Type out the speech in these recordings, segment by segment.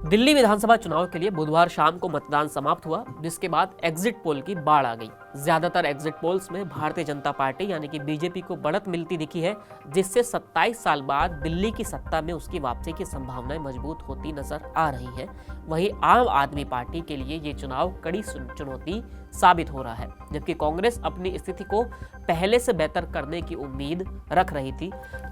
दिल्ली विधानसभा चुनाव के लिए बुधवार शाम को मतदान समाप्त हुआ, जिसके बाद एग्जिट पोल की बाढ़ आ गई। ज्यादातर एग्जिट पोल्स में भारतीय जनता पार्टी यानी कि बीजेपी को बढ़त मिलती दिखी है, जिससे 27 साल बाद दिल्ली की सत्ता में उसकी वापसी की संभावनाएं मजबूत होती नजर आ रही है। वहीं आम आदमी पार्टी के लिए ये चुनाव कड़ी चुनौती साबित हो रहा है, जबकि कांग्रेस अपनी स्थिति को पहले से बेहतर करने की उम्मीद रख रही थी।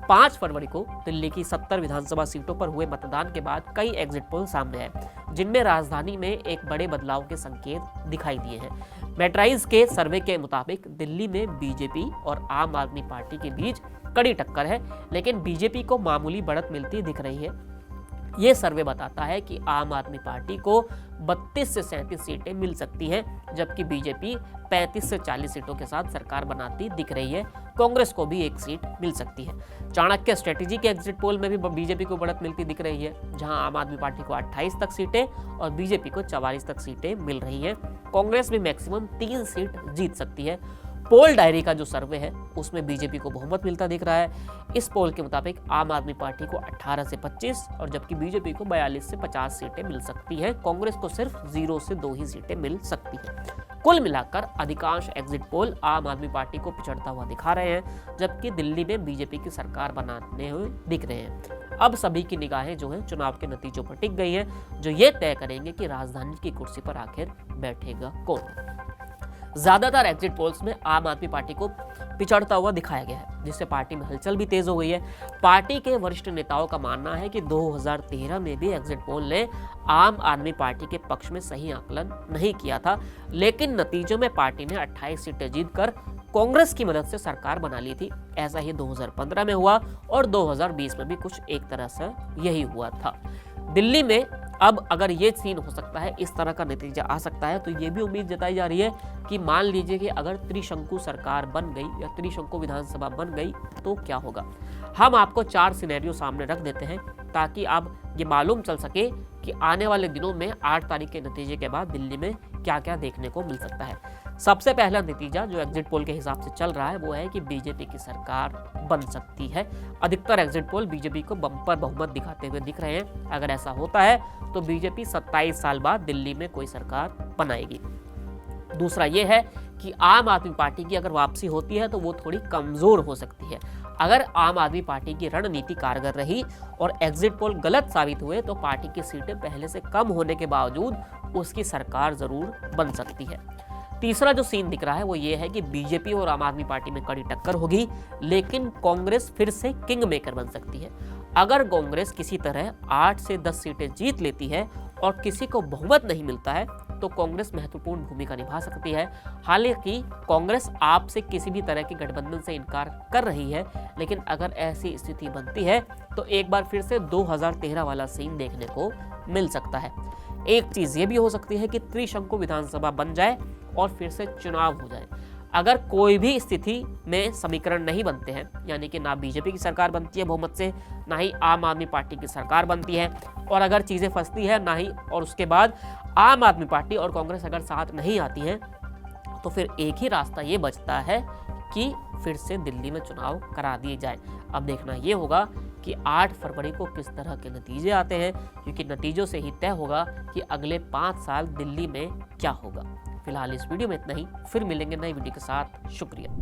5 फरवरी को दिल्ली की 70 विधानसभा सीटों पर हुए मतदान के बाद कई एग्जिट पोल सामने आए, जिनमें राजधानी में एक बड़े बदलाव के संकेत दिखाई दिए हैं। मेट्राइज के सर्वे के मुताबिक दिल्ली में बीजेपी और आम आदमी पार्टी के बीच कड़ी टक्कर है, लेकिन बीजेपी को मामूली बढ़त मिलती दिख रही है। ये सर्वे बताता है कि आम आदमी पार्टी को 32 से 37 सीटें मिल सकती हैं, जबकि बीजेपी 35 से 40 सीटों के साथ सरकार बनाती दिख रही है। कांग्रेस को भी 1 सीट मिल सकती है। चाणक्य स्ट्रेटेजी के एग्जिट पोल में भी बीजेपी को बढ़त मिलती दिख रही है, जहां आम आदमी पार्टी को 28 तक सीटें और बीजेपी को 44 तक सीटें मिल रही हैं। कांग्रेस भी मैक्सिमम 3 सीट जीत सकती है। पोल डायरी का जो सर्वे है उसमें बीजेपी को बहुमत मिलता दिख रहा है। इस पोल के मुताबिक आम आदमी पार्टी को 18 से 25 और जबकि बीजेपी को 42 से 50 सीटें मिल सकती हैं। कांग्रेस को सिर्फ 0 से 2 ही सीटें मिल सकती हैं। कुल मिलाकर अधिकांश एग्जिट पोल आम आदमी पार्टी को पिछड़ता हुआ दिखा रहे हैं, जबकि दिल्ली में बीजेपी की सरकार बनाने हुए दिख रहे हैं। अब सभी की निगाहें जो है चुनाव के नतीजों पर टिक गई हैं, जो ये तय करेंगे कि राजधानी की कुर्सी पर आखिर बैठेगा कौन। ज्यादातर एग्जिट पोल्स में आम आदमी पार्टी को पिछड़ता हुआ दिखाया गया है, जिससे पार्टी में हलचल भी तेज हो गई है। पार्टी के वरिष्ठ नेताओं का मानना है कि 2013 में भी एग्जिट पोल ने आम आदमी पार्टी के पक्ष में सही आकलन नहीं किया था, लेकिन नतीजों में पार्टी ने 28 सीटें जीतकर कांग्रेस की मदद से सरकार बना ली थी। ऐसा ही 2015 में हुआ और 2020 में भी कुछ एक तरह से यही हुआ था। दिल्ली में अब अगर ये सीन हो सकता है, इस तरह का नतीजा आ सकता है, तो ये भी उम्मीद जताई जा रही है कि मान लीजिए कि अगर त्रिशंकु सरकार बन गई या त्रिशंकु विधानसभा बन गई तो क्या होगा। हम आपको 4 सिनेरियो सामने रख देते हैं ताकि आप ये मालूम चल सके कि आने वाले दिनों में 8 तारीख के नतीजे के बाद दिल्ली में क्या क्या देखने को मिल सकता है। सबसे पहला नतीजा जो एग्जिट पोल के हिसाब से चल रहा है वो है कि बीजेपी की सरकार बन सकती है। अधिकतर एग्जिट पोल बीजेपी को बम्पर बहुमत दिखाते हुए दिख रहे हैं। अगर ऐसा होता है तो बीजेपी 27 साल बाद दिल्ली में कोई सरकार बनाएगी। दूसरा ये है कि आम आदमी पार्टी की अगर वापसी होती है तो वो थोड़ी कमजोर हो सकती है। अगर आम आदमी पार्टी की रणनीति कारगर रही और एग्जिट पोल गलत साबित हुए तो पार्टी की सीटें पहले से कम होने के बावजूद उसकी सरकार जरूर बन सकती है। तीसरा जो सीन दिख रहा है वो ये है कि बीजेपी और आम आदमी पार्टी में कड़ी टक्कर होगी, लेकिन कांग्रेस फिर से किंग मेकर बन सकती है। अगर कांग्रेस किसी तरह 8 से 10 सीटें जीत लेती है और किसी को बहुमत नहीं मिलता है तो कांग्रेस महत्वपूर्ण भूमिका निभा सकती है। हालांकि कांग्रेस आपसे किसी भी तरह के गठबंधन से इनकार कर रही है, लेकिन अगर ऐसी स्थिति बनती है तो एक बार फिर से 2013 वाला सीन देखने को मिल सकता है। एक चीज ये भी हो सकती है कि त्रिशंकु विधानसभा बन जाए और फिर से चुनाव हो जाए। अगर कोई भी स्थिति में समीकरण नहीं बनते हैं, यानी कि ना बीजेपी की सरकार बनती है बहुमत से, ना ही आम आदमी पार्टी की सरकार बनती है, और अगर चीजें फंसती है ना ही, और उसके बाद आम आदमी पार्टी और कांग्रेस अगर साथ नहीं आती हैं, तो फिर एक ही रास्ता ये बचता है कि फिर से दिल्ली में चुनाव करा दिए जाए। अब देखना ये होगा कि 8 फरवरी को किस तरह के नतीजे आते हैं, क्योंकि नतीजों से ही तय होगा कि अगले 5 साल दिल्ली में क्या होगा। फिलहाल इस वीडियो में इतना ही, फिर मिलेंगे नई वीडियो के साथ। शुक्रिया।